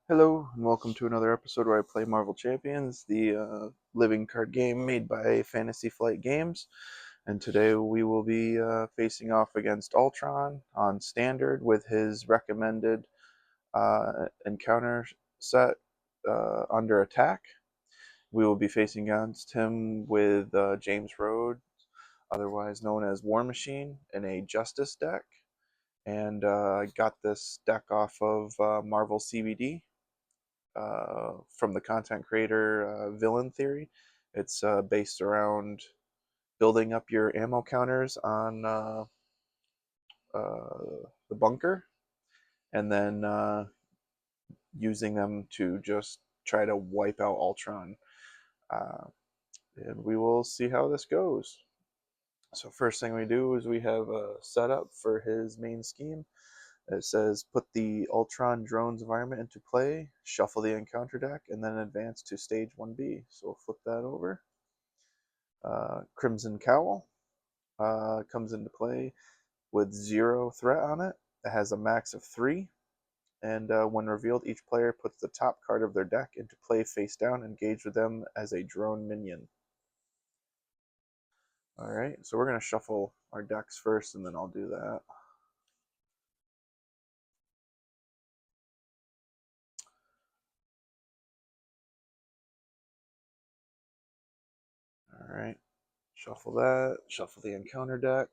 Hello, and welcome to another episode where I play Marvel Champions, the living card game made by Fantasy Flight Games. And today we will be facing off against Ultron on standard with his recommended encounter set under attack. We will be facing against him with James Rhodes, otherwise known as War Machine, in a Justice deck. And I got this deck off of Marvel CBD from the content creator Villain Theory. It's based around building up your ammo counters on the bunker and then using them to just try to wipe out Ultron. Uh, and we will see how this goes. So first thing we do is we have a setup for his main scheme. It says put the Ultron drones environment into play, shuffle the encounter deck, and then advance to stage 1B. So we'll flip that over. Crimson Cowl comes into play with 0 threat on it. It has a max of 3, and when revealed, each player puts the top card of their deck into play face down, engage with them as a drone minion. Alright, so we're going to shuffle our decks first, and then I'll do that. Alright, shuffle that, shuffle the encounter deck.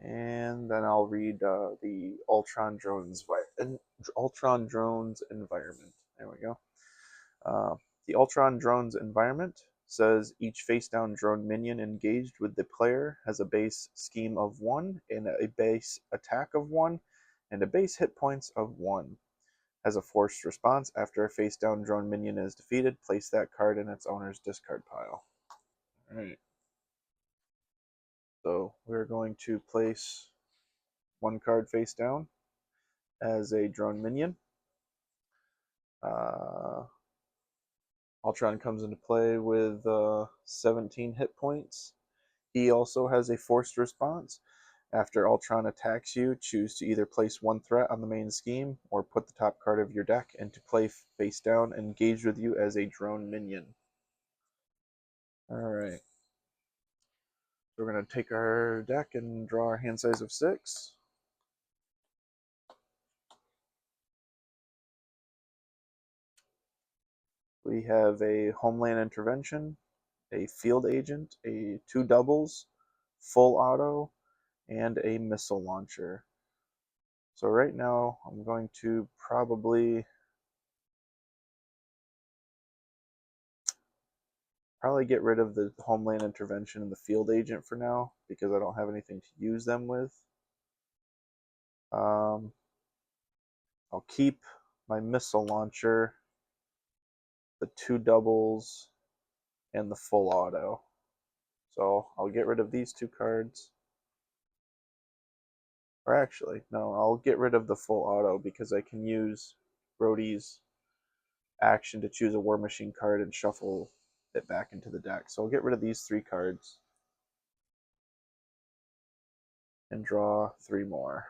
And then I'll read the Ultron drones environment. There we go. Uh, the Ultron drones environment says each face-down drone minion engaged with the player has a base scheme of 1 and a base attack of 1 and a base hit points of 1. Has a forced response after a face-down drone minion is defeated. Place that card in its owner's discard pile. All right. So we're going to place 1 card face down as a drone minion. Uh, Ultron comes into play with 17 hit points. He also has a forced response. After Ultron attacks you, choose to either place 1 threat on the main scheme or put the top card of your deck into play face down and engage with you as a drone minion. Alright. So we're going to take our deck and draw our hand size of 6. We have a Homeland Intervention, a Field Agent, a 2 doubles, full auto, and a missile launcher. So right now I'm going to probably get rid of the Homeland Intervention and the Field Agent for now because I don't have anything to use them with. I'll keep my missile launcher, the 2 doubles, and the full auto. So I'll get rid of these 2 cards. Or actually, no, I'll get rid of the full auto because I can use Rhodey's action to choose a War Machine card and shuffle it back into the deck. So I'll get rid of these 3 cards and draw 3 more.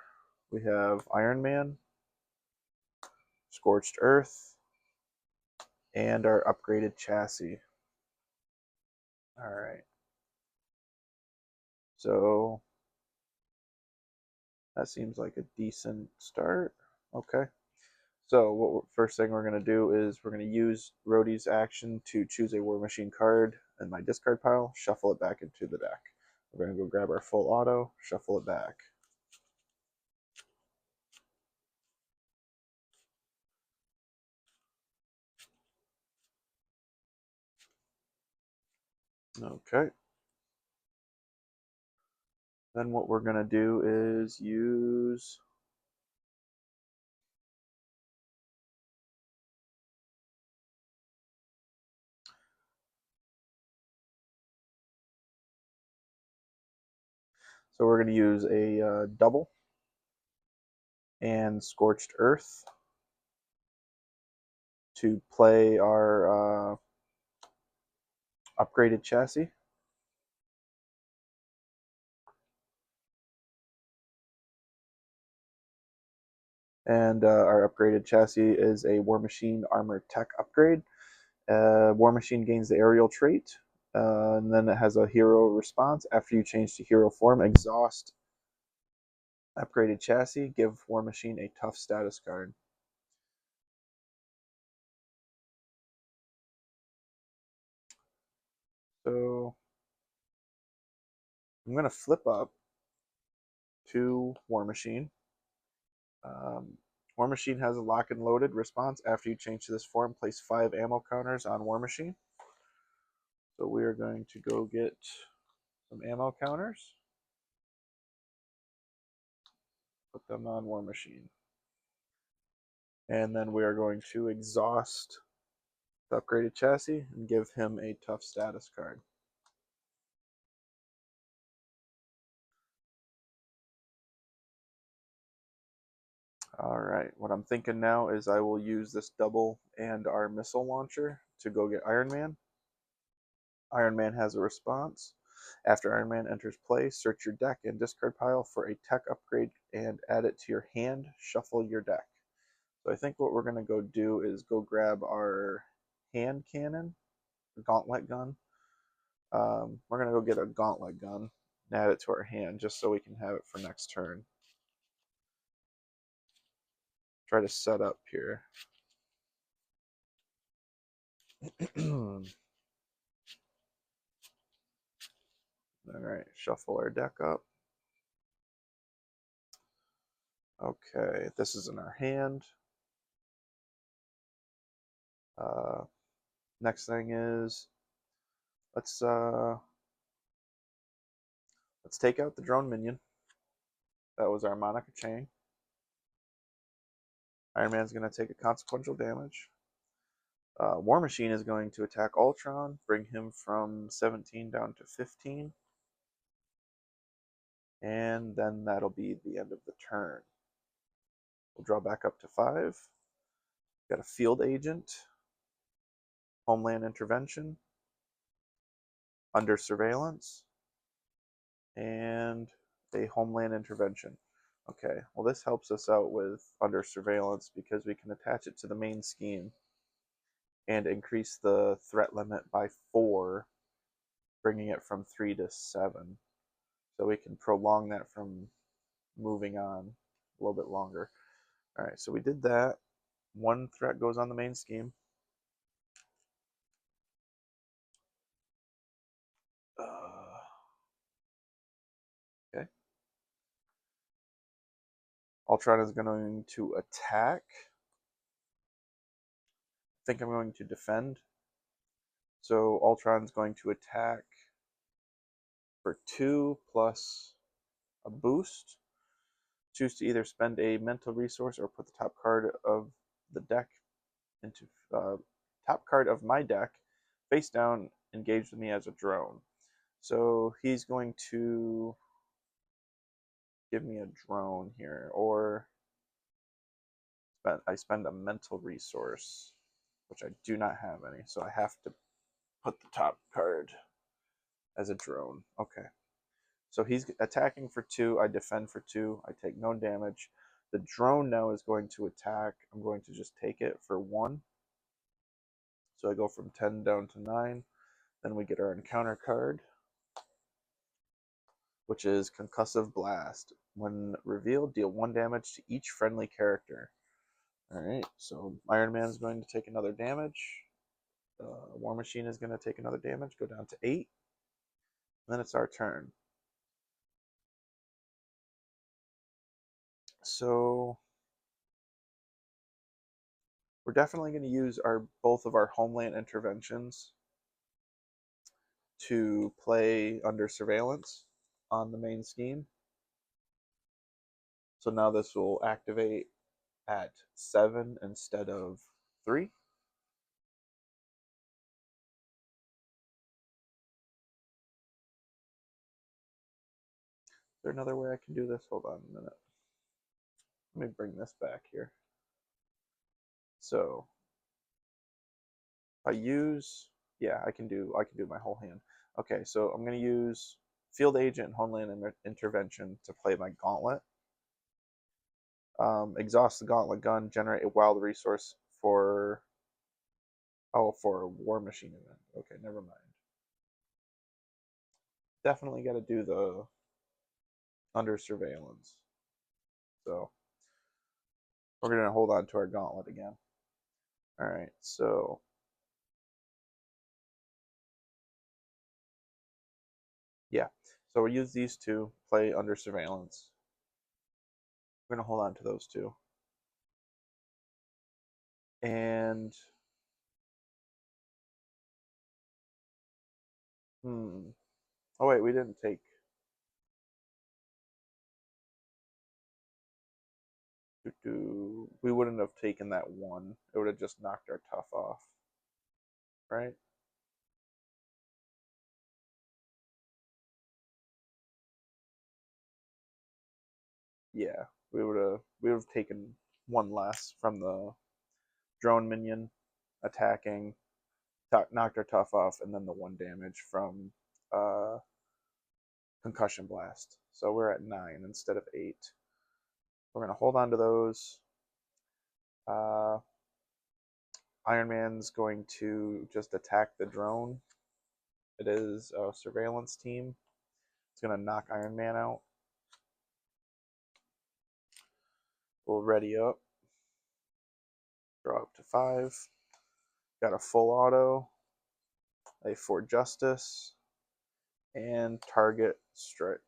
We have Iron Man, Scorched Earth, and our upgraded chassis. Alright. So that seems like a decent start. Okay. So first thing we're going to do is we're going to use Rhodey's action to choose a War Machine card in my discard pile, shuffle it back into the deck. We're going to go grab our full auto, shuffle it back. Okay. Then what we're going to do is use a double and Scorched Earth to play our upgraded chassis. And our upgraded chassis is a War Machine Armor Tech upgrade. War Machine gains the aerial trait, and then it has a hero response after you change to hero form. Exhaust upgraded chassis, give War Machine a tough status card. So I'm going to flip up to War Machine. War Machine has a lock and loaded response. After you change to this form, place 5 ammo counters on War Machine. So we are going to go get some ammo counters. Put them on War Machine. And then we are going to exhaust the upgraded chassis and give him a tough status card. Alright, what I'm thinking now is I will use this double and our missile launcher to go get Iron Man. Iron Man has a response. After Iron Man enters play, search your deck and discard pile for a tech upgrade and add it to your hand. Shuffle your deck. So I think what we're going to go do is go grab our hand cannon, gauntlet gun. We're going to go get a gauntlet gun and add it to our hand just so we can have it for next turn. Try to set up here. Alright, shuffle our deck up. Okay, this is in our hand. Next thing is let's take out the drone minion. That was our Monica Chain. Iron Man's going to take a consequential damage. War Machine is going to attack Ultron, bring him from 17 down to 15. And then that'll be the end of the turn. We'll draw back up to 5. Got a Field Agent, Homeland Intervention, Under Surveillance, and a Homeland Intervention. Okay, well this helps us out with Under Surveillance because we can attach it to the main scheme and increase the threat limit by 4, bringing it from 3 to 7. So we can prolong that from moving on a little bit longer. All right, so we did that. 1 threat goes on the main scheme. Okay. Ultron is going to attack. I think I'm going to defend. So Ultron's going to attack for 2 plus a boost. Choose to either spend a mental resource or put the top card of the deck into top card of my deck face down, engage with me as a drone. So he's going to give me a drone here, or I spend a mental resource, which I do not have any, so I have to put the top card as a drone. Okay. So he's attacking for 2, I defend for 2, I take no damage. The drone now is going to attack. I'm going to just take it for 1. So I go from 10 down to 9. Then we get our encounter card, which is Concussive Blast. When revealed, deal 1 damage to each friendly character. Alright, so Iron Man is going to take another damage. War Machine is going to take another damage, go down to 8. And then it's our turn. So we're definitely going to use both of our Homeland Interventions to play Under Surveillance on the main scheme. So now this will activate at 7 instead of 3. Is there another way I can do this? Hold on a minute. Let me bring this back here. So if I use, yeah, I can do my whole hand. Okay, so I'm going to use Field Agent and Homeland Intervention to play my Gauntlet. Exhaust the gauntlet gun, generate a wild resource for for a war machine event. Okay, never mind. Definitely got to do the under surveillance. So we're gonna hold on to our gauntlet again. All right, so yeah, so we'll use these two, play under surveillance. We're gonna hold on to those two. And oh wait, we didn't take. We wouldn't have taken that one. It would have just knocked our tough off, right? Yeah, we would have taken one less from the drone minion attacking, knocked our tough off, and then the one damage from uh, concussion blast. So we're at 9 instead of 8. We're gonna hold on to those. Uh, Iron Man's going to just attack the drone. It is a surveillance team. It's gonna knock Iron Man out. We'll ready up. Draw up to 5. Got a full auto, a for justice, and targeted strike.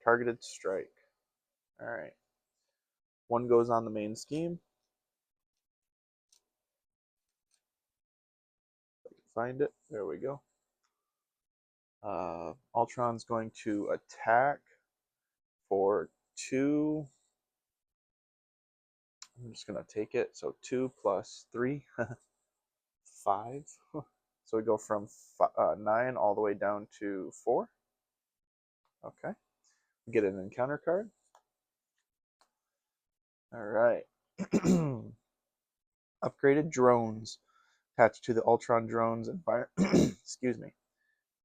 All right. One goes on the main scheme. If I can find it. There we go. Ultron's going to attack for 2. I'm just going to take it. So 2 plus 3, 5. So we go from 9 all the way down to 4. Okay. Get an encounter card. All right. Upgraded drones attached to the Ultron drones excuse me.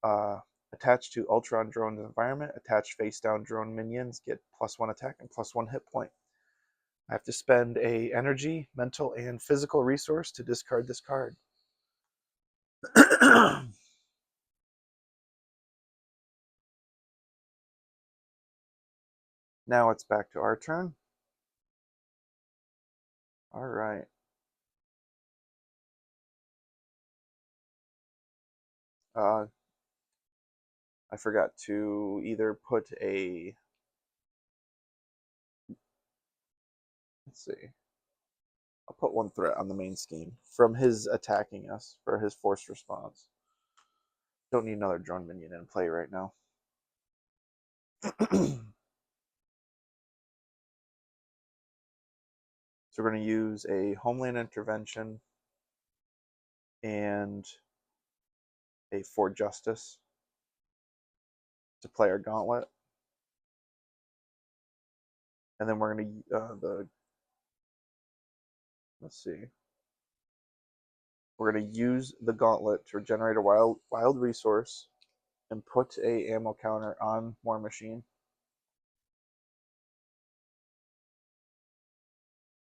Attached to Ultron drone's environment, attached face down drone minions get +1 attack and +1 hit point. I have to spend a energy, mental, and physical resource to discard this card. Now it's back to our turn. All right. I forgot to either put a. Let's see. I'll put one threat on the main scheme from his attacking us for his forced response. Don't need another drone minion in play right now. So we're going to use a Homeland Intervention and a For Justice to play our Gauntlet. And then we're going to, let's see. We're going to use the Gauntlet to generate a wild resource and put a ammo counter on War Machine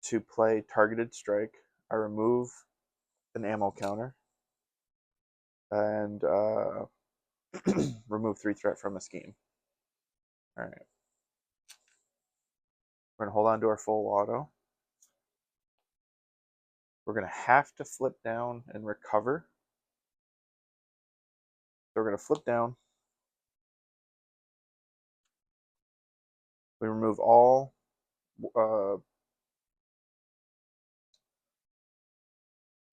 to play Targeted Strike. I remove an ammo counter and remove 3 threat from a scheme. All right. We're going to hold on to our full auto. We're going to have to flip down and recover. So we're going to flip down. We remove all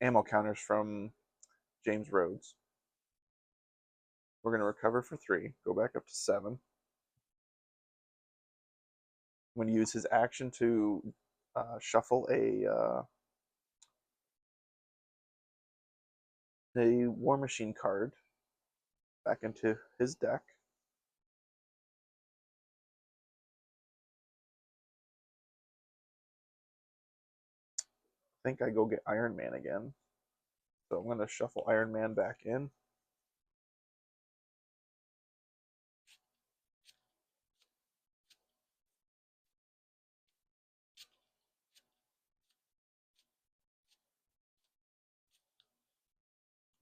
ammo counters from James Rhodes. We're going to recover for 3, go back up to 7. I'm going to use his action to shuffle a War Machine card back into his deck. I think I go get Iron Man again. So I'm going to shuffle Iron Man back in.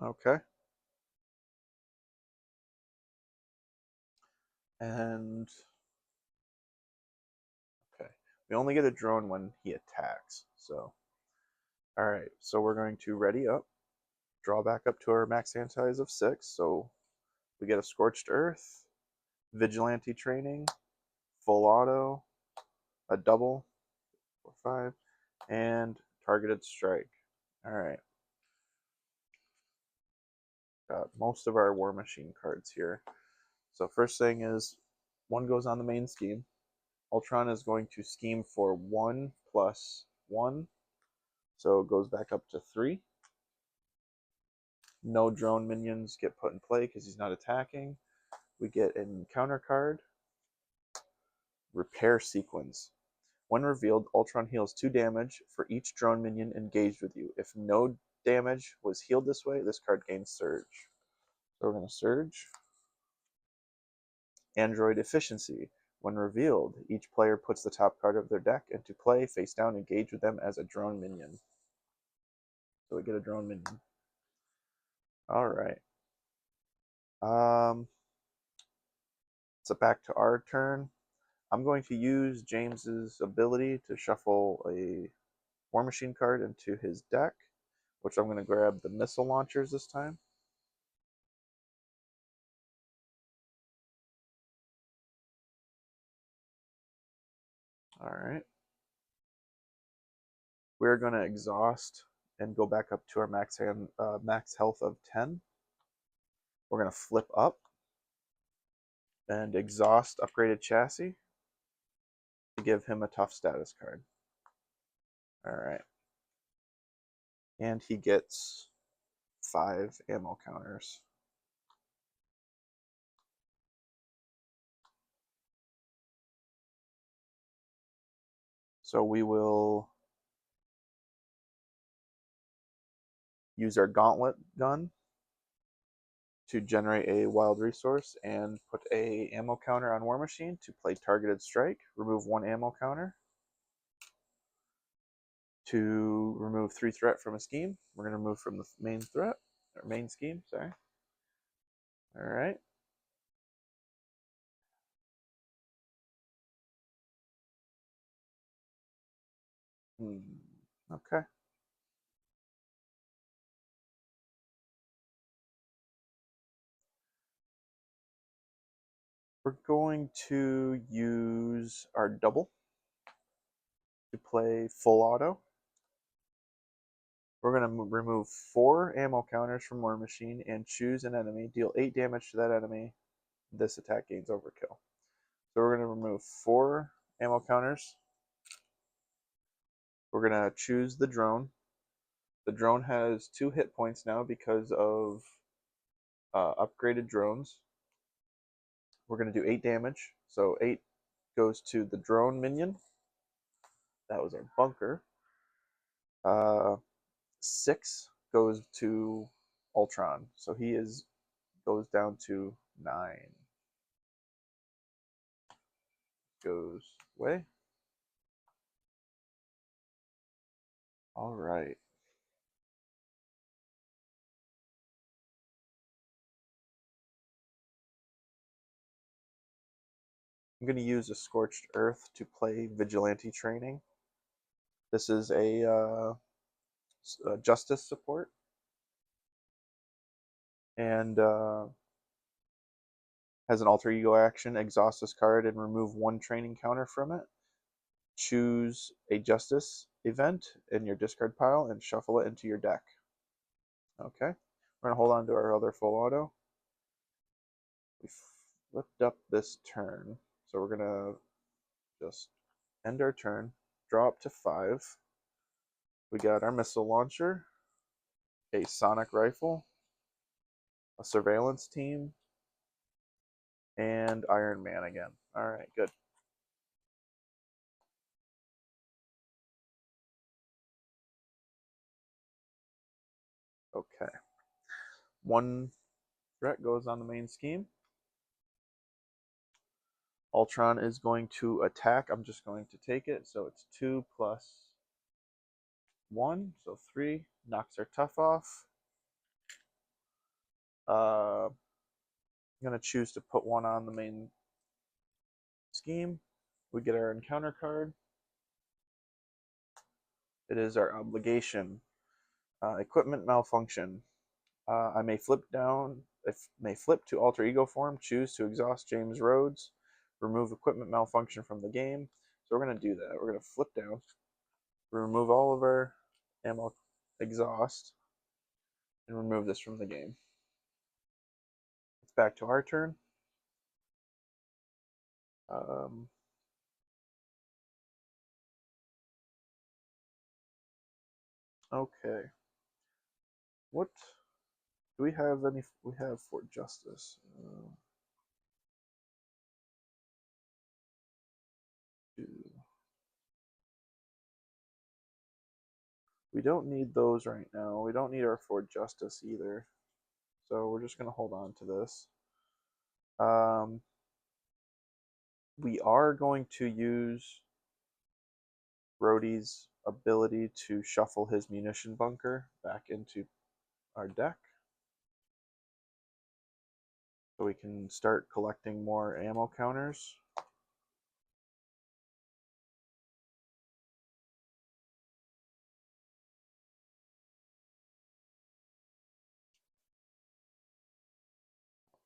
Okay. And okay, we only get a drone when he attacks. So, all right. So we're going to ready up, draw back up to our max anti of 6. So we get a scorched earth, vigilante training, full auto, a double, 4, 5, and targeted strike. All right. Got most of our War Machine cards here. So first thing is one goes on the main scheme. Ultron is going to scheme for 1+1, so it goes back up to 3. No drone minions get put in play because he's not attacking. We get an counter card, Repair Sequence. When revealed, Ultron heals 2 damage for each drone minion engaged with you. If no damage was healed this way, this card gains Surge. So we're going to Surge. Android Efficiency. When revealed, each player puts the top card of their deck into play, face down, engage with them as a drone minion. So we get a drone minion. All right. So back to our turn. I'm going to use James's ability to shuffle a War Machine card into his deck, which I'm going to grab the missile launchers this time. All right. We're going to exhaust and go back up to our max health of 10. We're going to flip up and exhaust upgraded chassis to give him a tough status card. All right. And he gets 5 ammo counters. So we will use our gauntlet gun to generate a wild resource and put a ammo counter on War Machine to play targeted strike, remove 1 ammo counter. To remove 3 threat from a scheme, we're going to remove from the main threat, or main scheme, sorry. All right. Okay. We're going to use our double to play full auto. We're going to remove 4 ammo counters from War Machine and choose an enemy, deal 8 damage to that enemy. This attack gains overkill. So we're going to remove 4 ammo counters. We're going to choose the drone. The drone has 2 hit points now because of upgraded drones. We're going to do 8 damage. So 8 goes to the drone minion. That was our bunker. 6 goes to Ultron. So he goes down to 9. Goes away. All right. I'm going to use a Scorched Earth to play Vigilante Training. This is a Justice support. And has an alter ego action. Exhaust this card and remove 1 training counter from it. Choose a Justice event in your discard pile and shuffle it into your deck. Okay. We're going to hold on to our other full auto. We flipped up this turn. So we're going to just end our turn, draw up to 5. We got our missile launcher, a sonic rifle, a surveillance team, and Iron Man again. All right, good. Okay. 1 threat goes on the main scheme. Ultron is going to attack. I'm just going to take it. So it's 2 + 1, so 3. Knocks our tough off. I'm going to choose to put one on the main scheme. We get our encounter card. It is our obligation. Equipment malfunction. I may flip to alter ego form, choose to exhaust James Rhodes, remove equipment malfunction from the game. So we're going to do that. We're going to flip down, remove all of our ammo exhaust, and remove this from the game. It's back to our turn. Okay. What do we have? Any? We have for justice. We don't need those right now. We don't need our Ford Justice either. So we're just going to hold on to this. We are going to use Rhodey's ability to shuffle his munition bunker back into our deck. So we can start collecting more ammo counters.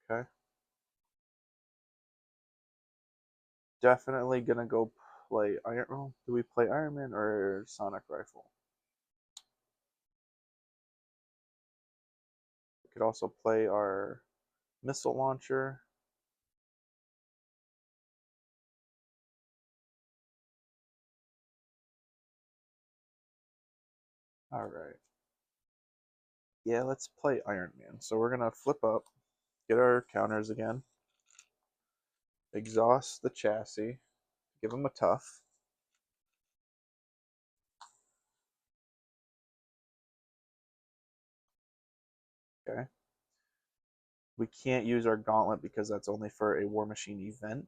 Okay. Definitely gonna go play Iron. Oh, do we play Iron Man or Sonic Rifle? We could also play our missile launcher. All right. Yeah, let's play Iron Man. So we're gonna flip up, get our counters again, exhaust the chassis, give him a tough. Okay. We can't use our gauntlet because that's only for a War Machine event.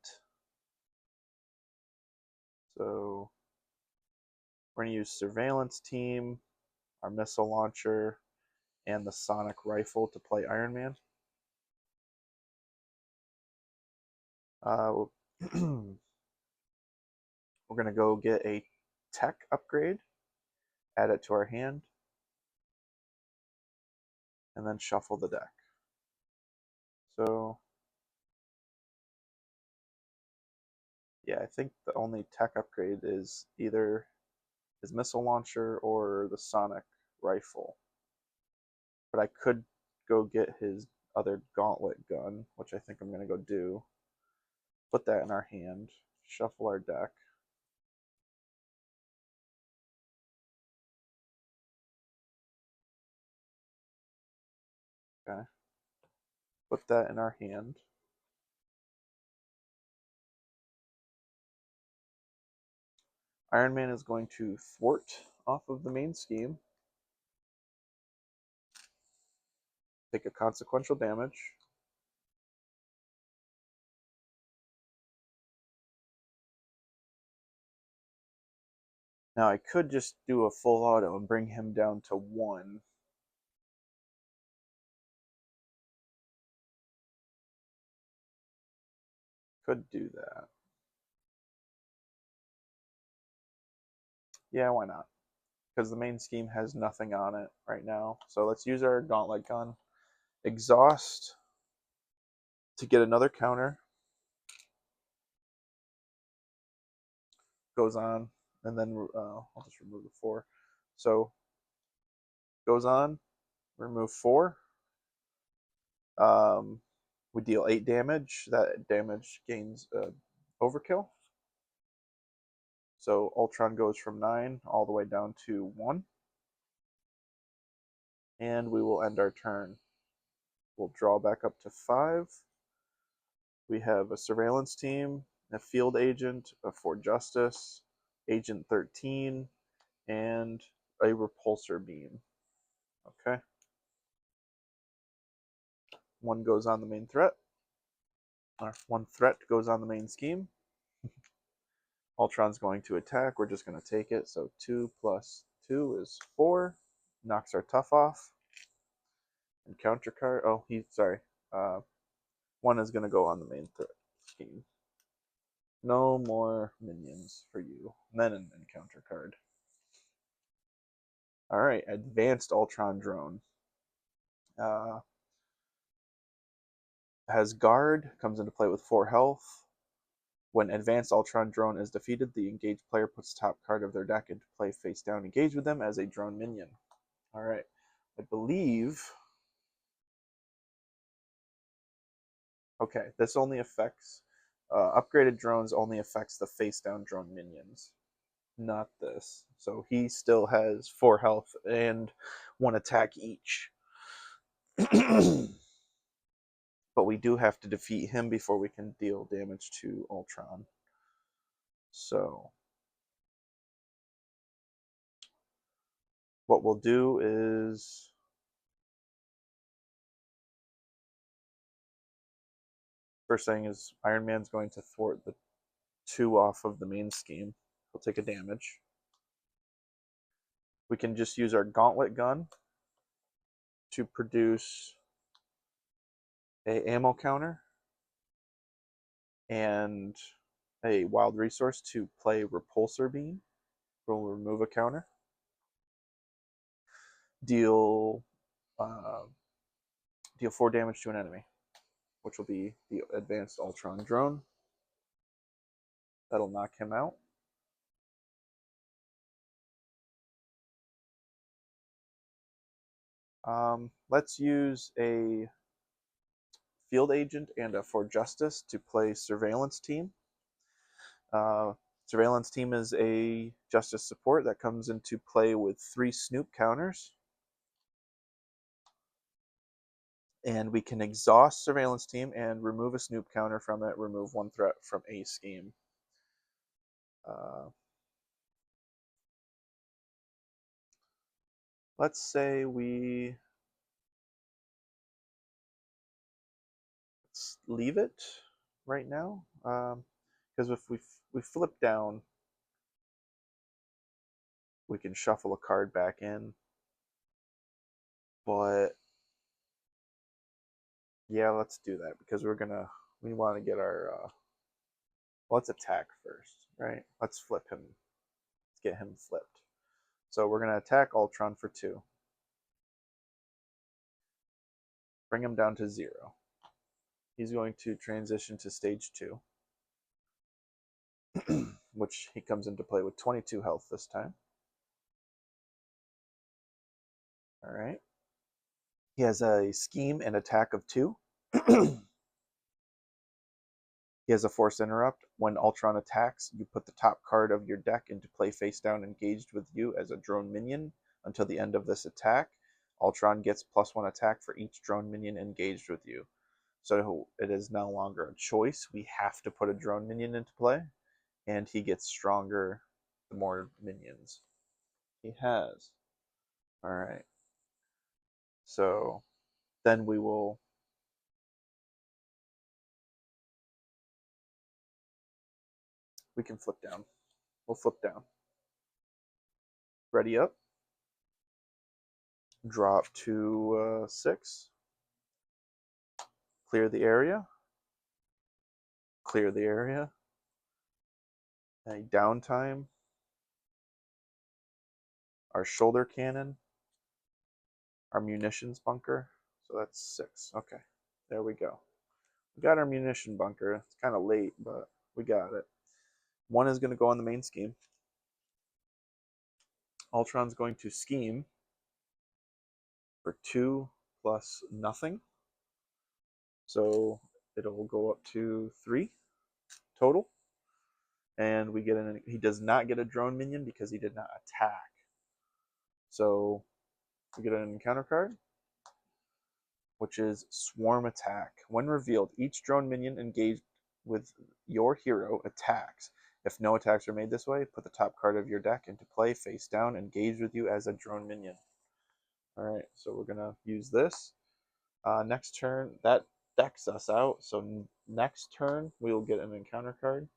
So we're going to use Surveillance Team, our missile launcher, and the Sonic Rifle to play Iron Man. We're going to go get a tech upgrade, add it to our hand, and then shuffle the deck. So yeah, I think the only tech upgrade is either his missile launcher or the Sonic Rifle. But I could go get his other gauntlet gun, which I think I'm going to go do. Put that in our hand, shuffle our deck. Okay. Put that in our hand. Iron Man is going to thwart off of the main scheme. Take a consequential damage. Now I could just do a full auto and bring him down to 1. Could do that. Yeah, why not? Because the main scheme has nothing on it right now. So let's use our gauntlet gun. Exhaust to get another counter. Goes on, and then I'll just remove the 4. So goes on, remove 4. We deal 8 damage. That damage gains overkill. So Ultron goes from 9 all the way down to 1. And we will end our turn. We'll draw back up to 5. We have a surveillance team, a field agent, a Ford Justice, Agent 13, and a repulsor beam. Okay. 1 goes on the main threat. Or 1 threat goes on the main scheme. Ultron's going to attack. We're just going to take it. So 2 plus 2 is 4. Knocks our tough off. Encounter card. Oh, sorry. Uh, one is going to go on the main scheme. No more minions for you. And then an encounter card. All right, Advanced Ultron Drone. Uh, has guard, comes into play with 4 health. When Advanced Ultron Drone is defeated, the engaged player puts top card of their deck into play face down, engage with them as a drone minion. All right, I believe. Okay, this only affects upgraded drones. Only affects the face down drone minions, not this. So he still has 4 health and 1 attack each. But we do have to defeat him before we can deal damage to Ultron. So what we'll do is first thing is Iron Man's going to thwart the 2 off of the main scheme. He'll take a damage. We can just use our gauntlet gun to produce a ammo counter and a wild resource to play repulsor beam. We'll remove a counter. Deal uh, deal 4 damage to an enemy, which will be the Advanced Ultron Drone. That'll knock him out. Let's use a Field Agent and a For Justice to play Surveillance Team. Surveillance Team is a Justice support that comes into play with 3 Snoop counters. And we can exhaust Surveillance Team and remove a Snoop counter from it, remove 1 threat from a scheme. Let's say let's leave it right now, because if we flip down, we can shuffle a card back in. But yeah, let's do that because we want to get our let's attack first, right? Let's flip him. Let's get him flipped. So we're gonna attack Ultron for 2. Bring him down to 0. He's going to transition to stage 2, which he comes into play with 22 health this time. All right. He has a scheme and attack of 2. He has a force interrupt. When Ultron attacks, you put the top card of your deck into play face down engaged with you as a drone minion until the end of this attack. Ultron gets +1 attack for each drone minion engaged with you. So it is no longer a choice. We have to put a drone minion into play, and he gets stronger the more minions he has. All right. So then we can flip down. We'll flip down. Ready up. Drop to 6. Clear the area. Clear the area. A downtime. Our shoulder cannon. Our munitions bunker. So that's 6. Okay. There we go. We got our munition bunker. It's kind of late, but we got it. 1 is going to go on the main scheme. Ultron's going to scheme for 2 plus nothing. So it'll go up to 3 total. And we get he does not get a drone minion because he did not attack. So we get an encounter card, which is Swarm Attack. When revealed, each drone minion engaged with your hero attacks. If no attacks are made this way, put the top card of your deck into play face down, engaged with you as a drone minion. All right, so we're going to use this. Next turn, that decks us out. So next turn, we will get an encounter card.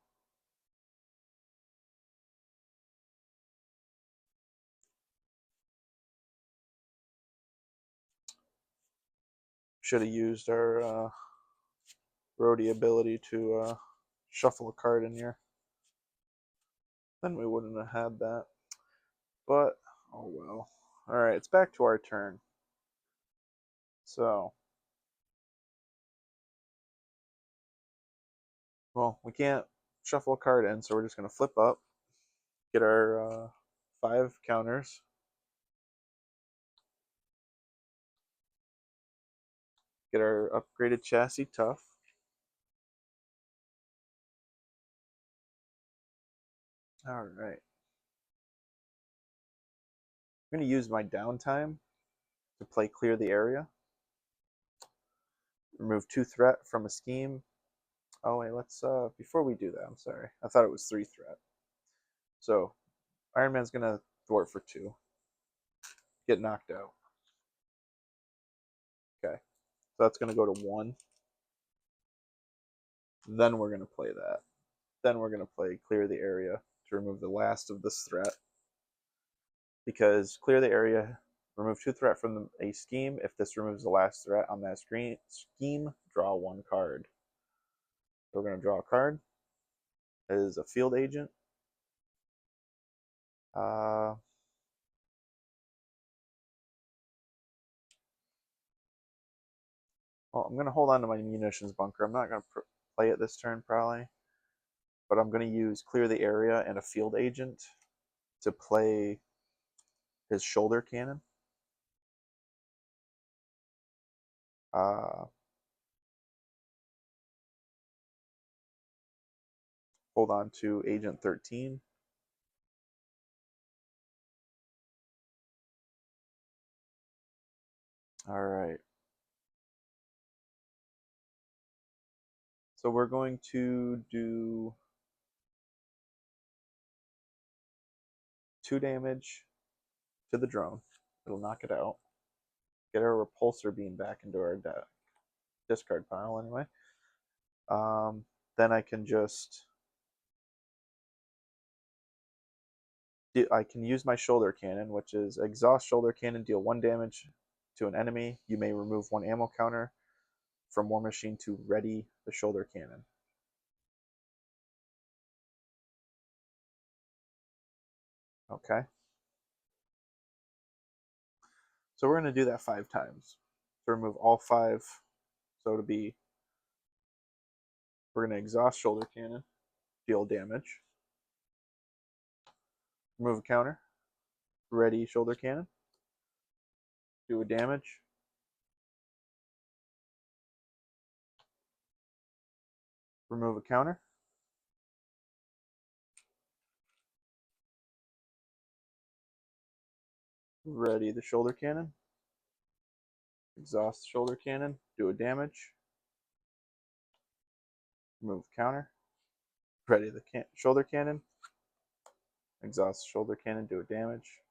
Should have used our roadie ability to shuffle a card in here. Then we wouldn't have had that. But, oh well. Alright, it's back to our turn. So, well, we can't shuffle a card in, so we're just going to flip up, get our 5 counters, get our upgraded chassis tough. Alright. I'm going to use my downtime to play Clear the Area. Remove 2 threat from a scheme. Oh wait, let's before we do that, I'm sorry. I thought it was 3 threat. So Iron Man's gonna thwart for 2. Get knocked out. Okay. So that's gonna go to 1. Then we're gonna play that. Then we're gonna play Clear the Area to remove the last of this threat. Because Clear the Area, remove 2 threat from a scheme. If this removes the last threat on that scheme, draw 1 card. So we're gonna draw a card. It is a field agent. Well, I'm going to hold on to my munitions bunker. I'm not going to play it this turn, probably. But I'm going to use Clear the Area and a field agent to play his shoulder cannon. Hold on to Agent 13. All right. So we're going to do 2 damage to the drone. It'll knock it out. Get our repulsor beam back into our discard pile anyway. Then I can just I can use my shoulder cannon, which is exhaust shoulder cannon, deal 1 damage to an enemy. You may remove 1 ammo counter from War Machine to ready the shoulder cannon. Okay. So we're going to do that 5 times. To remove all 5. So to be, we're going to exhaust shoulder cannon, deal damage. Remove a counter, ready shoulder cannon, do a damage. Remove a counter. Ready the shoulder cannon. Exhaust shoulder cannon, do a damage. Remove counter. Ready the shoulder cannon. Exhaust shoulder cannon, do a damage.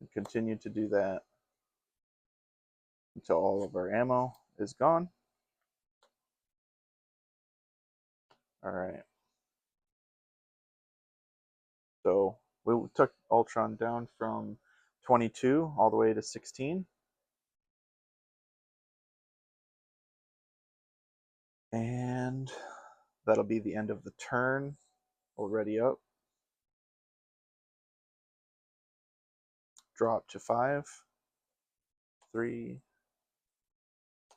And continue to do that until all of our ammo is gone. Alright. So we took Ultron down from 22 all the way to 16. And that'll be the end of the turn. Already up. Drop to 5. 3,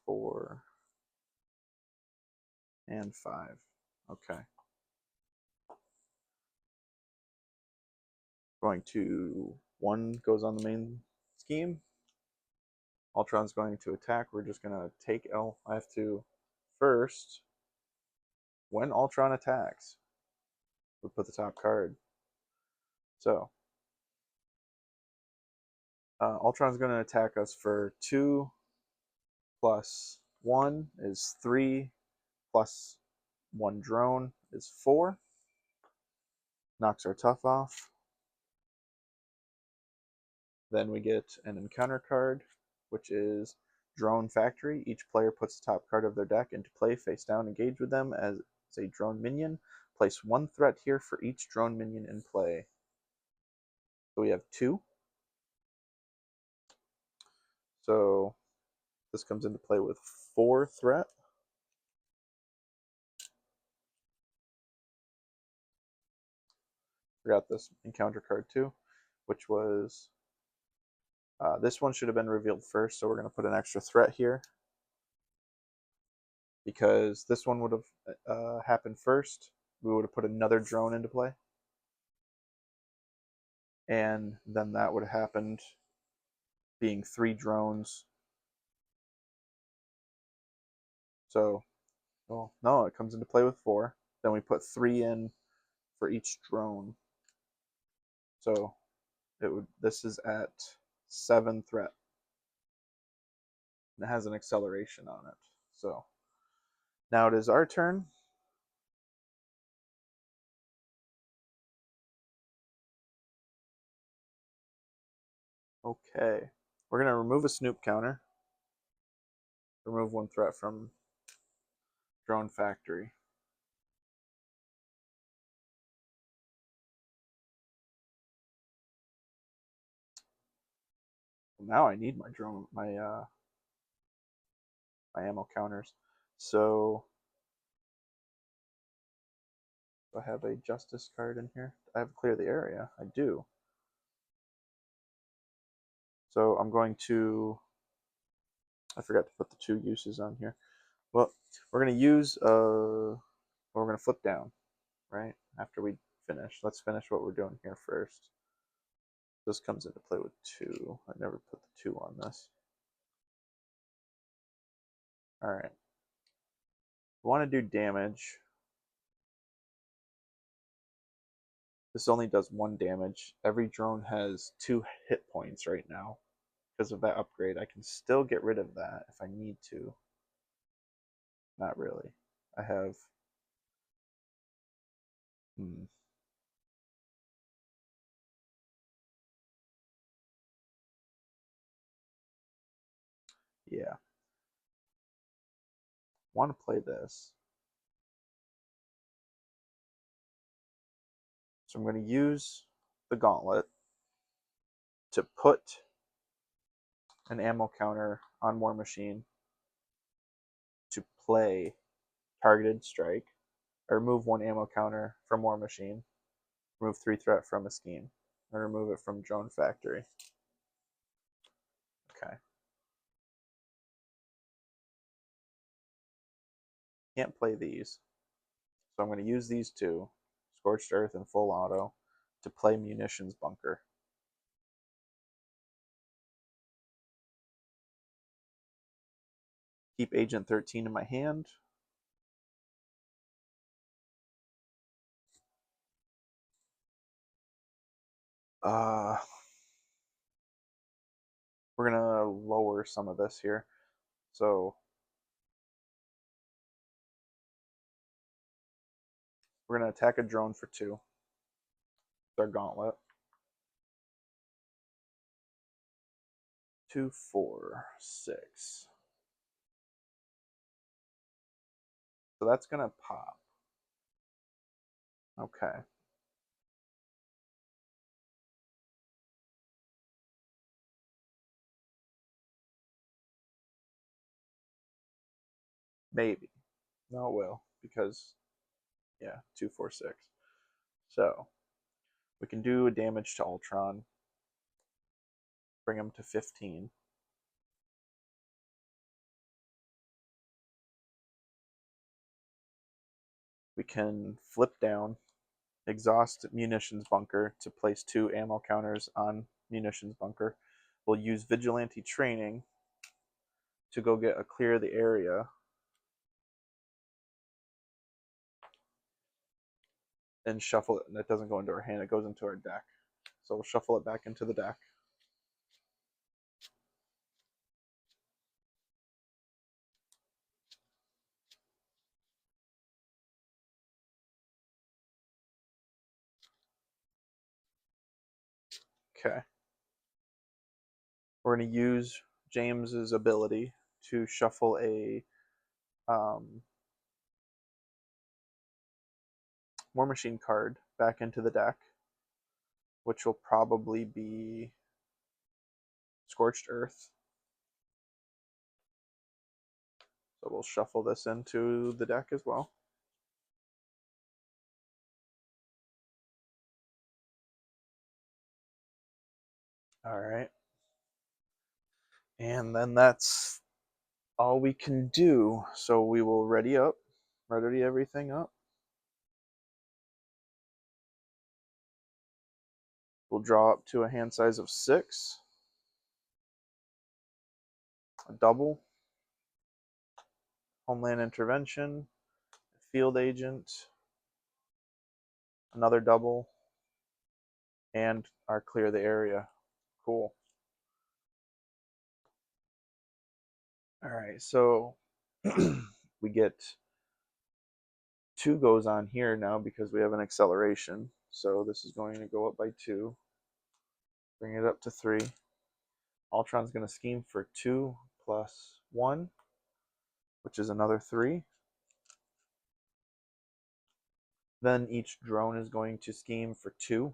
4, and 5. Okay. Going to 1 goes on the main scheme. Ultron's going to attack. We're just going to take L. I have to first, when Ultron attacks, we put the top card. So, Ultron's going to attack us for 2 plus 1 is 3 plus 1 drone is 4. Knocks our tough off. Then we get an encounter card, which is Drone Factory. Each player puts the top card of their deck into play face down. Engage with them as a drone minion. Place 1 threat here for each drone minion in play. So we have 2. So this comes into play with 4 threat. Forgot this encounter card too, which was this one should have been revealed first, so we're going to put an extra threat here because this one would have happened first. We would have put another drone into play, and then that would have happened, being 3 drones. So, well, no, it comes into play with 4. Then we put 3 in for each drone. So it would. This is at 7 threat. And it has an acceleration on it. So now it is our turn. Okay. We're going to remove a snoop counter. Remove 1 threat from drone factory. Now I need my drone, my ammo counters. So do I have a justice card in here? I have clear the area. I do. So I'm going to. I forgot to put the 2 uses on here. Well, we're going to use. We're going to flip down, right? After we finish. Let's finish what we're doing here first. This comes into play with 2. I never put the 2 on this. Alright. We want to do damage. This only does 1 damage. Every drone has 2 hit points right now. Because of that upgrade, I can still get rid of that if I need to. Not really. I have. Yeah. Want to play this. So I'm going to use the gauntlet to put an ammo counter on War Machine to play targeted strike, or remove 1 ammo counter from War Machine, remove 3 threat from a scheme, and remove it from drone factory. Okay. Can't play these. So I'm going to use these 2, Scorched Earth and Full Auto, to play Munitions Bunker. Keep Agent 13 in my hand. We're going to lower some of this here. So we're going to attack a drone for 2. It's our gauntlet. 2, 4, 6. So that's going to pop. Okay. Maybe. No, it will. Because, yeah, 2, 4, 6. So we can do a damage to Ultron. Bring him to 15. We can flip down, exhaust Munitions Bunker to place 2 ammo counters on Munitions Bunker. We'll use Vigilante Training to go get a clear the area. And shuffle it, and it doesn't go into our hand, it goes into our deck. So we'll shuffle it back into the deck. Okay. We're going to use James's ability to shuffle a War Machine card back into the deck, which will probably be Scorched Earth. So we'll shuffle this into the deck as well. All right. And then that's all we can do. So we will ready everything up. We'll draw up to a hand size of 6, a double, Homeland Intervention, Field Agent, another double, and our Clear the Area. Cool. All right, so we get 2 goes on here now because we have an acceleration. So this is going to go up by 2, bring it up to 3. Ultron's going to scheme for 2 plus 1, which is another 3. Then each drone is going to scheme for 2,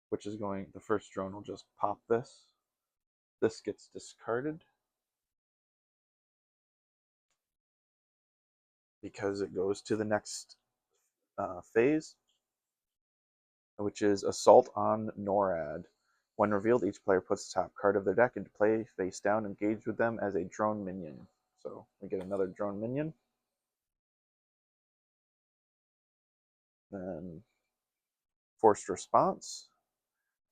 which is going, the first drone will just pop this. This gets discarded because it goes to the next phase, which is Assault on NORAD. When revealed, each player puts the top card of their deck into play face down, engaged with them as a drone minion. So we get another drone minion. Then Forced Response.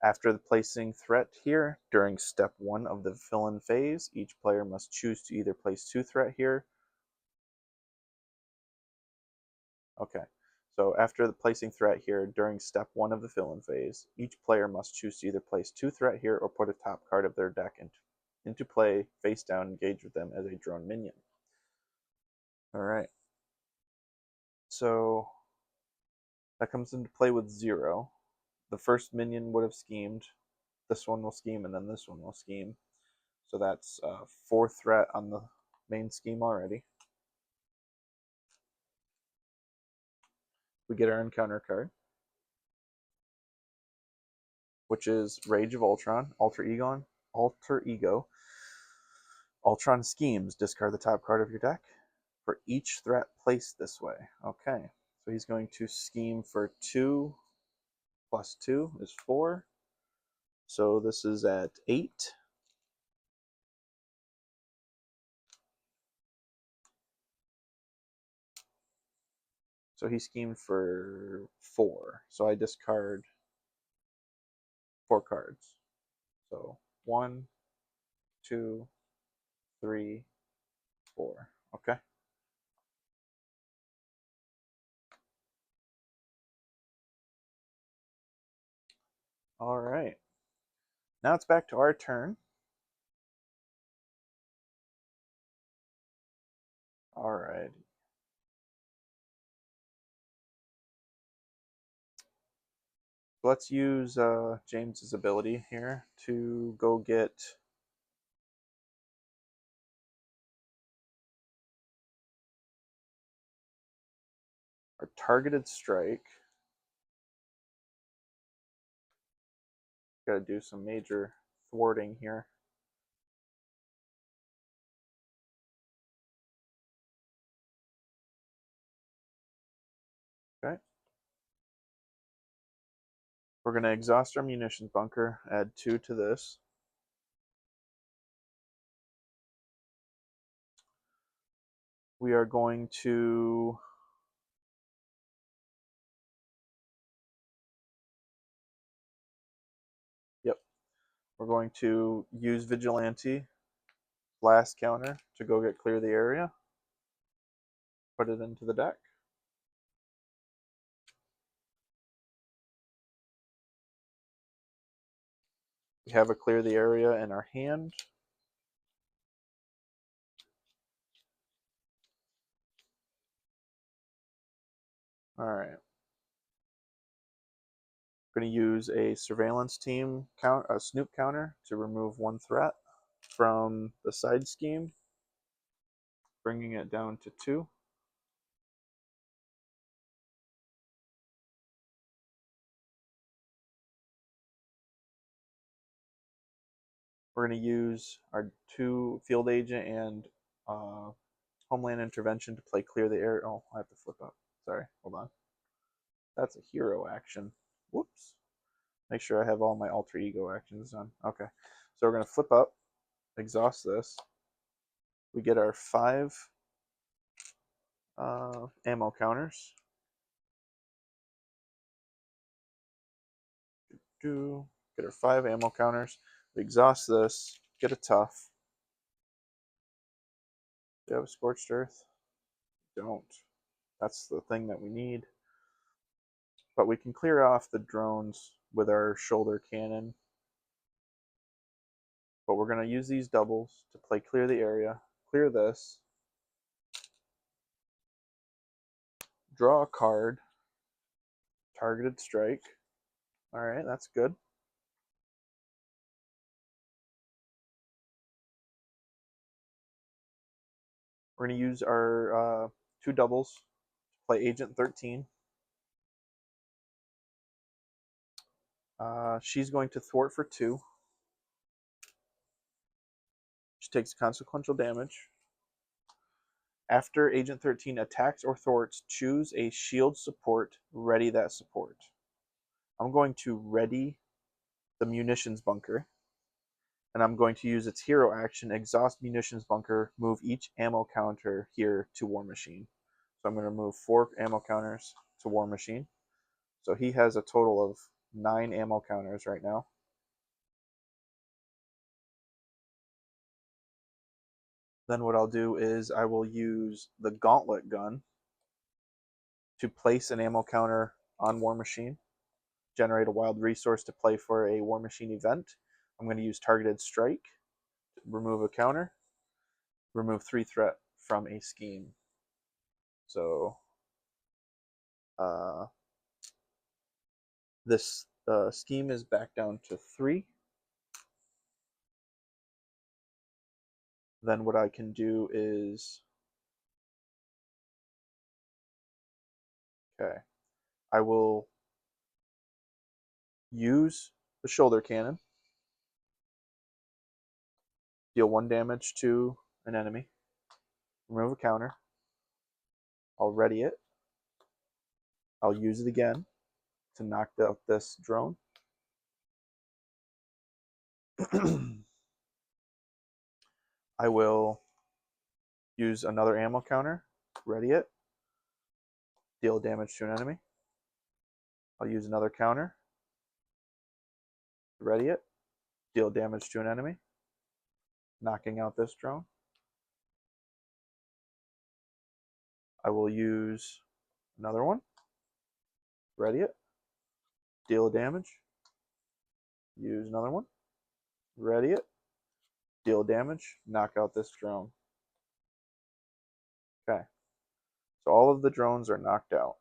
After the placing threat here, during step 1 of the fill-in phase, each player must choose to either place 2 threat here. Okay, so after the placing threat here, during step 1 of the fill-in phase, each player must choose to either place 2 threat here or put a top card of their deck into play, face down, engage with them as a drone minion. All right, so that comes into play with 0. The first minion would have schemed, this one will scheme, and then this one will scheme. So that's 4 threat on the main scheme already. We get our encounter card, which is Rage of Ultron, Alter Ego. Ultron schemes, discard the top card of your deck for each threat placed this way. Okay, so he's going to scheme for 2 plus 2 is 4. So this is at 8. So he schemed for 4. So I discard 4 cards. So 1, 2, 3, 4. Okay. All right. Now it's back to our turn. All right. Let's use James's ability here to go get our targeted strike. Got to do some major thwarting here. Okay. We're going to exhaust our munitions bunker, add 2 to this. We are going to we're going to use Vigilante blast counter to go get clear the area. Put it into the deck. We have a clear the area in our hand. All right. We're going to use a surveillance team a snoop counter to remove 1 threat from the side scheme, bringing it down to 2. We're going to use our 2 field agent and Homeland Intervention to play clear the area. Oh, I have to flip up. Sorry, hold on. That's a hero action. Whoops. Make sure I have all my alter ego actions done. Okay. So we're going to flip up, exhaust this. We get our 5 ammo counters. Get our 5 ammo counters. We exhaust this, get a tough. Do you have a Scorched Earth? Don't. That's the thing that we need. But we can clear off the drones with our shoulder cannon. But we're going to use these doubles to play clear the area. Clear this. Draw a card. Targeted strike. Alright, that's good. We're going to use our 2 doubles to play Agent 13. She's going to thwart for 2. She takes consequential damage. After Agent 13 attacks or thwarts, choose a shield support, ready that support. I'm going to ready the munitions bunker, and I'm going to use its hero action, exhaust munitions bunker, move each ammo counter here to War Machine. So I'm going to move 4 ammo counters to War Machine. So he has a total of 9 ammo counters right now. Then what I'll do is I will use the Gauntlet gun to place an ammo counter on War Machine, generate a wild resource to play for a War Machine event. I'm going to use Targeted Strike, remove a counter, remove 3 threat from a scheme. So this scheme is back down to 3. Then what I can do is, okay, I will use the shoulder cannon, deal 1 damage to an enemy, remove a counter, I'll ready it, I'll use it again to knock out this drone. I will use another ammo counter, ready it, deal damage to an enemy. I'll use another counter, ready it, deal damage to an enemy, knocking out this drone. I will use another one, ready it, deal damage, use another one, ready it, deal damage, knock out this drone. Okay, so all of the drones are knocked out.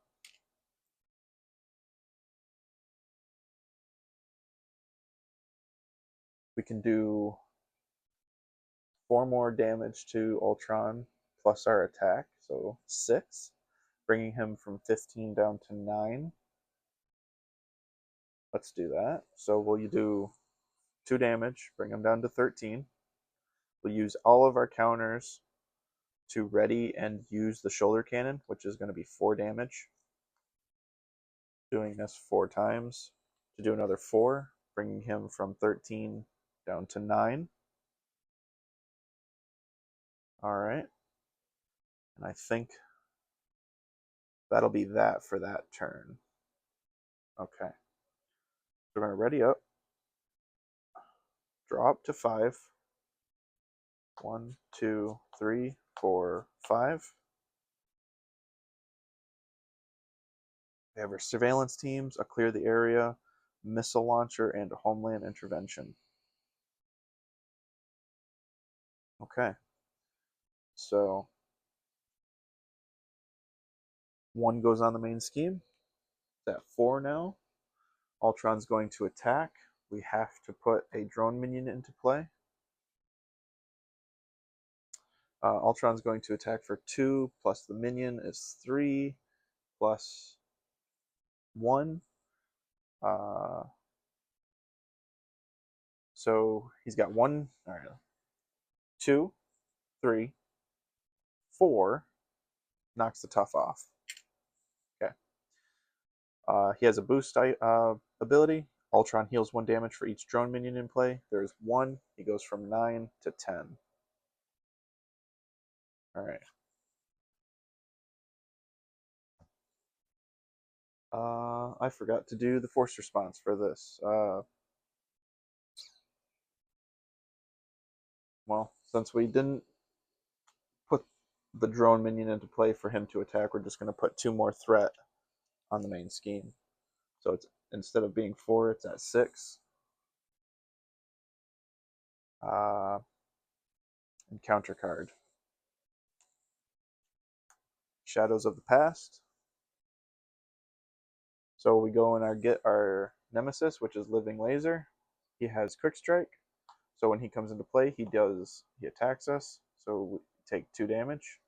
We can do 4 more damage to Ultron plus our attack, so 6, bringing him from 15 down to 9. Let's do that. So we'll do 2 damage, bring him down to 13. We'll use all of our counters to ready and use the shoulder cannon, which is going to be 4 damage. Doing this 4 times to do another 4, bringing him from 13 down to 9. Alright. And I think that'll be that for that turn. Okay. We're going to ready up. Draw up to 5. 1, 2, 3, 4, 5. We have our surveillance teams, a clear the area, missile launcher, and a homeland intervention. Okay. So 1 goes on the main scheme. It's at 4 now. Ultron's going to attack. We have to put a drone minion into play. Ultron's going to attack for 2, plus the minion is 3, plus 1. So he's got 1, all right, 2, 3, 4 knocks the tough off. Okay. He has a boost ability. Ultron heals 1 damage for each drone minion in play. There's 1. He goes from 9 to 10. All right. I forgot to do the force response for this. Well, since we didn't put the drone minion into play for him to attack, we're just going to put 2 more threat on the main scheme. So it's instead of being 4, it's at 6. Encounter card. Shadows of the Past. So we go and get our nemesis, which is Living Laser. He has Quick Strike. So when he comes into play, he attacks us. So we take 2 damage.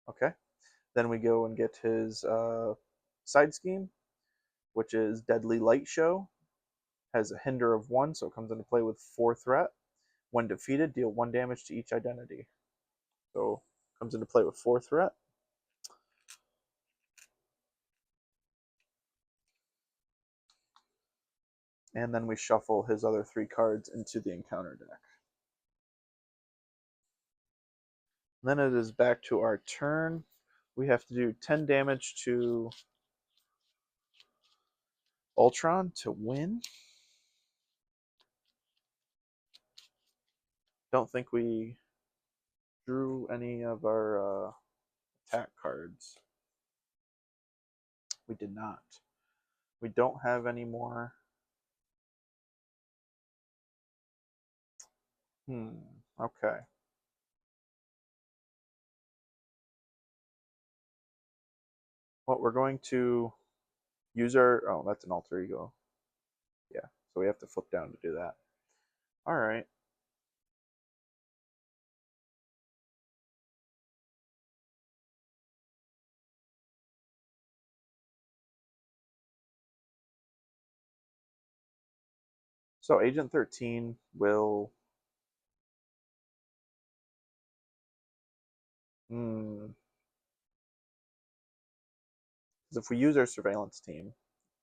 Okay. Then we go and get his side scheme, which is Deadly Light Show. Has a hinder of 1, so it comes into play with 4 threat. When defeated, deal 1 damage to each identity. So comes into play with 4 threat. And then we shuffle his other 3 cards into the encounter deck. Then it is back to our turn. We have to do 10 damage to Ultron to win. Don't think we drew any of our attack cards. We did not. We don't have any more. Okay. Well, we're going to use our... Oh, that's an alter ego. Yeah, so we have to flip down to do that. All right. So Agent 13 will... Because if we use our surveillance team,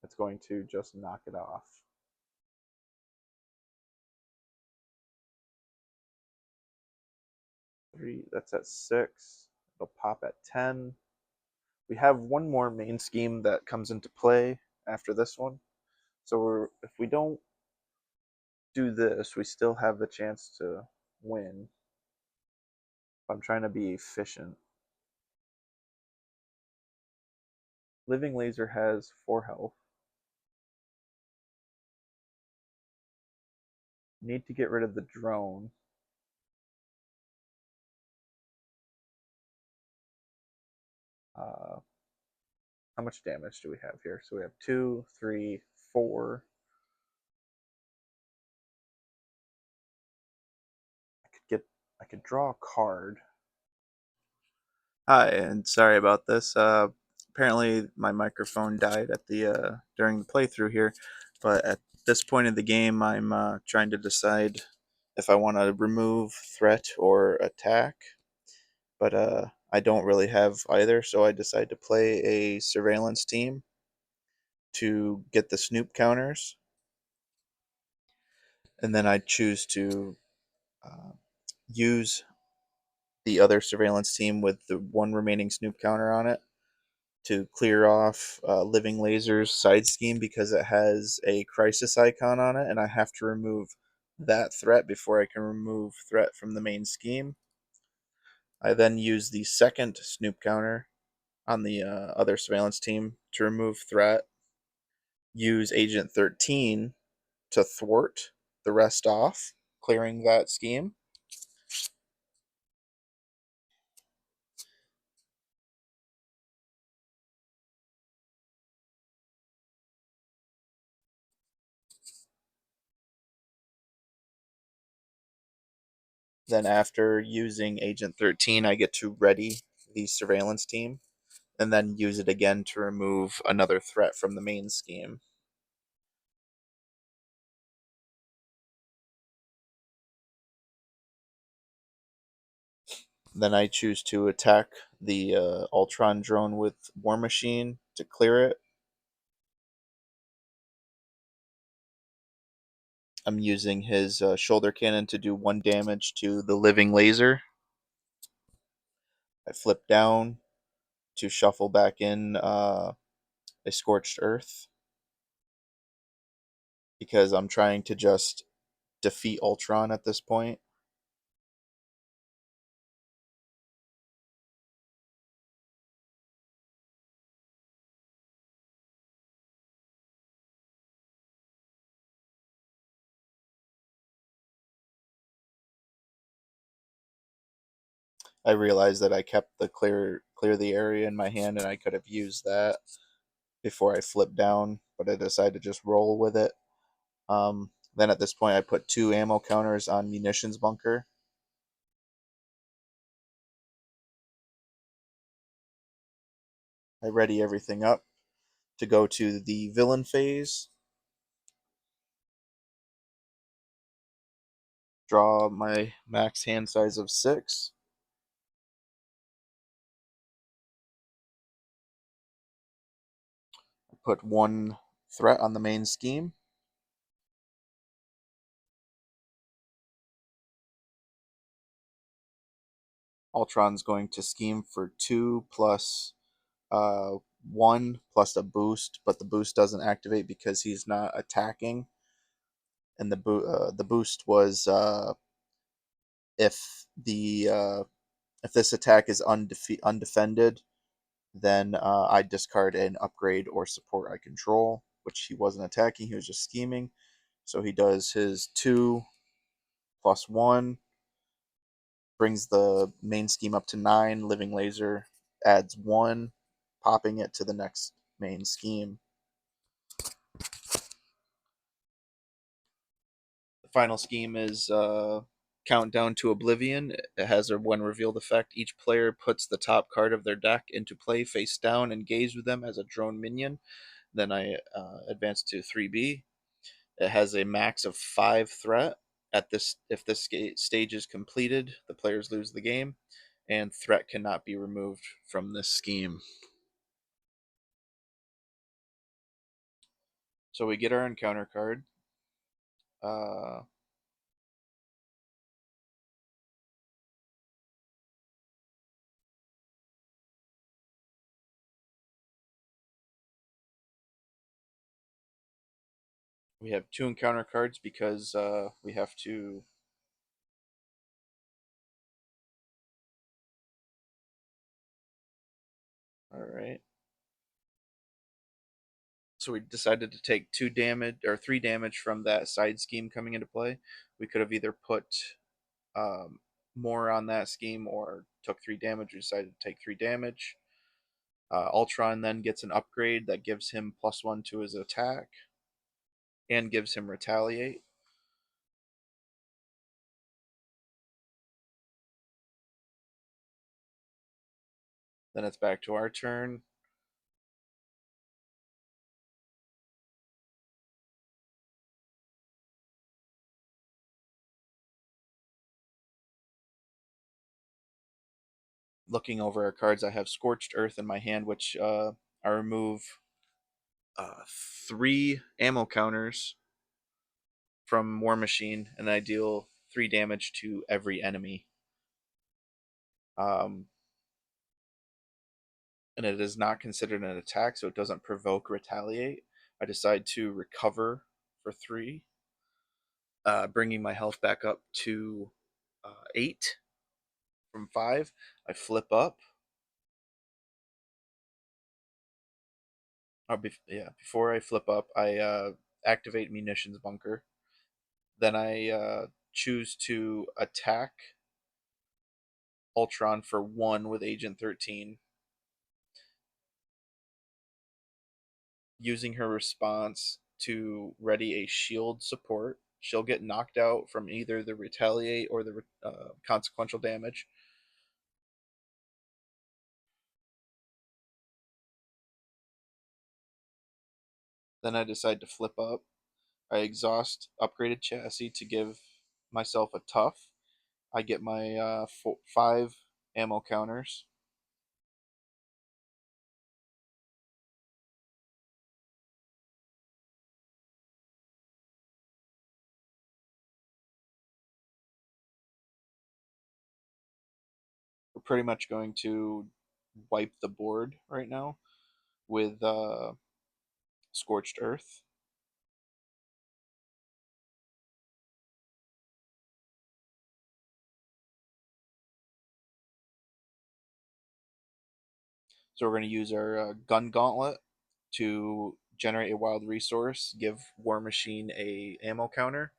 it's going to just knock it off. That's at 6. It'll pop at 10. We have 1 more main scheme that comes into play after this one. So if we don't do this, we still have the chance to win. I'm trying to be efficient. Living Laser has 4 health. Need to get rid of the drone. How much damage do we have here? So we have 2, 3, 4. I could draw a card. Hi, and sorry about this. Apparently, my microphone died at the during the playthrough here, but at this point in the game, I'm trying to decide if I want to remove threat or attack. But I don't really have either, so I decide to play a surveillance team to get the snoop counters, and then I choose to uh, use the other surveillance team with the 1 remaining snoop counter on it to clear off Living Laser's side scheme because it has a crisis icon on it, and I have to remove that threat before I can remove threat from the main scheme. I then use the second snoop counter on the other surveillance team to remove threat, use Agent 13 to thwart the rest off, clearing that scheme. Then after using Agent 13, I get to ready the surveillance team and then use it again to remove another threat from the main scheme. Then I choose to attack the Ultron drone with War Machine to clear it. I'm using his shoulder cannon to do 1 damage to the living laser. I flip down to shuffle back in a Scorched Earth because I'm trying to just defeat Ultron at this point. I realized that I kept the clear the area in my hand, and I could have used that before I flipped down, but I decided to just roll with it. Then at this point, I put 2 ammo counters on munitions bunker. I ready everything up to go to the villain phase. Draw my max hand size of 6. Put 1 threat on the main scheme. Ultron's going to scheme for 2 plus 1 plus a boost, but the boost doesn't activate because he's not attacking. And the boost was if the if this attack is undefended, then I discard an upgrade or support I control, which he wasn't attacking, he was just scheming. So he does his 2 plus 1, brings the main scheme up to 9. Living Laser adds 1, popping it to the next main scheme. The final scheme is Countdown to Oblivion. It has a when revealed effect. Each player puts the top card of their deck into play face down, engage with them as a drone minion. Then I advance to 3B. It has a max of 5 threat. At this, if this stage is completed, the players lose the game, and threat cannot be removed from this scheme. So we get our encounter card. Uh, we have 2 encounter cards because we have to. All right. So we decided to take 2 damage or 3 damage from that side scheme coming into play. We could have either put um, more on that scheme or took 3 damage. We decided to take 3 damage. Ultron then gets an upgrade that gives him +1 to his attack and gives him retaliate. Then it's back to our turn. Looking over our cards, I have Scorched Earth in my hand, which I remove 3 ammo counters from War Machine, and I deal 3 damage to every enemy. Um, and it is not considered an attack, so it doesn't provoke retaliate. I decide to recover for 3, bringing my health back up to 8 from 5. I flip up. Before I flip up, I activate munitions bunker. Then I choose to attack Ultron for 1 with Agent 13. Using her response to ready a shield support. She'll get knocked out from either the retaliate or the consequential damage. Then I decide to flip up. I exhaust upgraded chassis to give myself a tough. I get my 5 ammo counters. We're pretty much going to wipe the board right now with scorched earth. So we're going to use our gun gauntlet to generate a wild resource, give War Machine a ammo counter,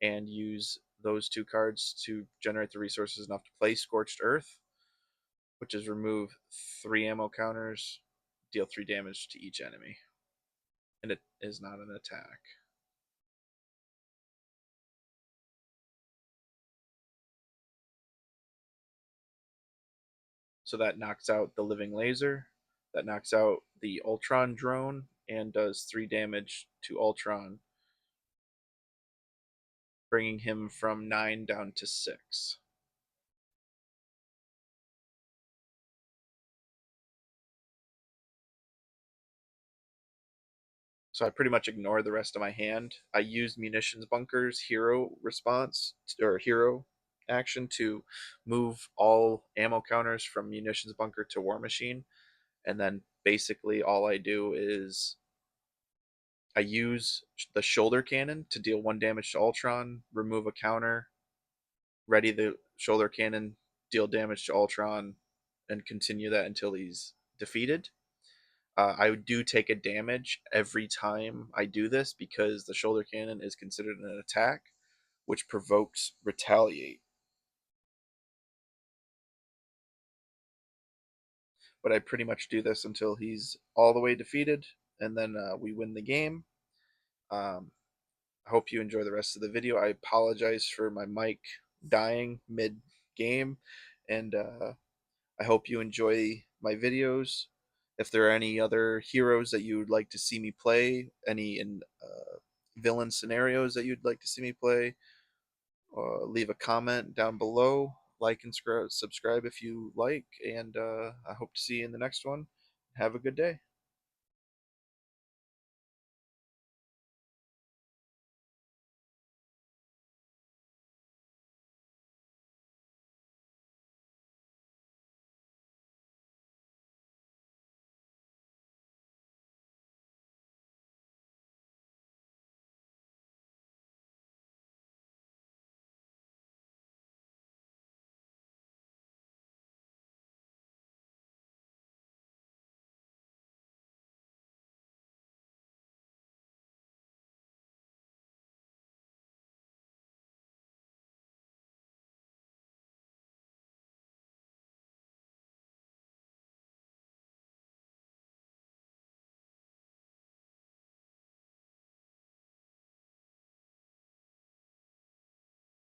and use those two cards to generate the resources enough to play Scorched Earth, which is remove 3 ammo counters, deal 3 damage to each enemy. And it is not an attack. So that knocks out the living laser, that knocks out the Ultron drone, and does 3 damage to Ultron, bringing him from 9 down to 6. So I pretty much ignore the rest of my hand. I used Munitions Bunker's hero response or hero action to move all ammo counters from Munitions Bunker to War Machine, and then basically all I do is I use the shoulder cannon to deal 1 damage to Ultron, remove a counter, ready the shoulder cannon, deal damage to Ultron, and continue that until he's defeated. I do take a damage every time I do this because the shoulder cannon is considered an attack, which provokes retaliate. But I pretty much do this until he's all the way defeated, and then we win the game. I hope you enjoy the rest of the video. I apologize for my mic dying mid game, and I hope you enjoy my videos. If there are any other heroes that you would like to see me play, any in villain scenarios that you'd like to see me play, leave a comment down below. Like and subscribe if you like, and I hope to see you in the next one. Have a good day.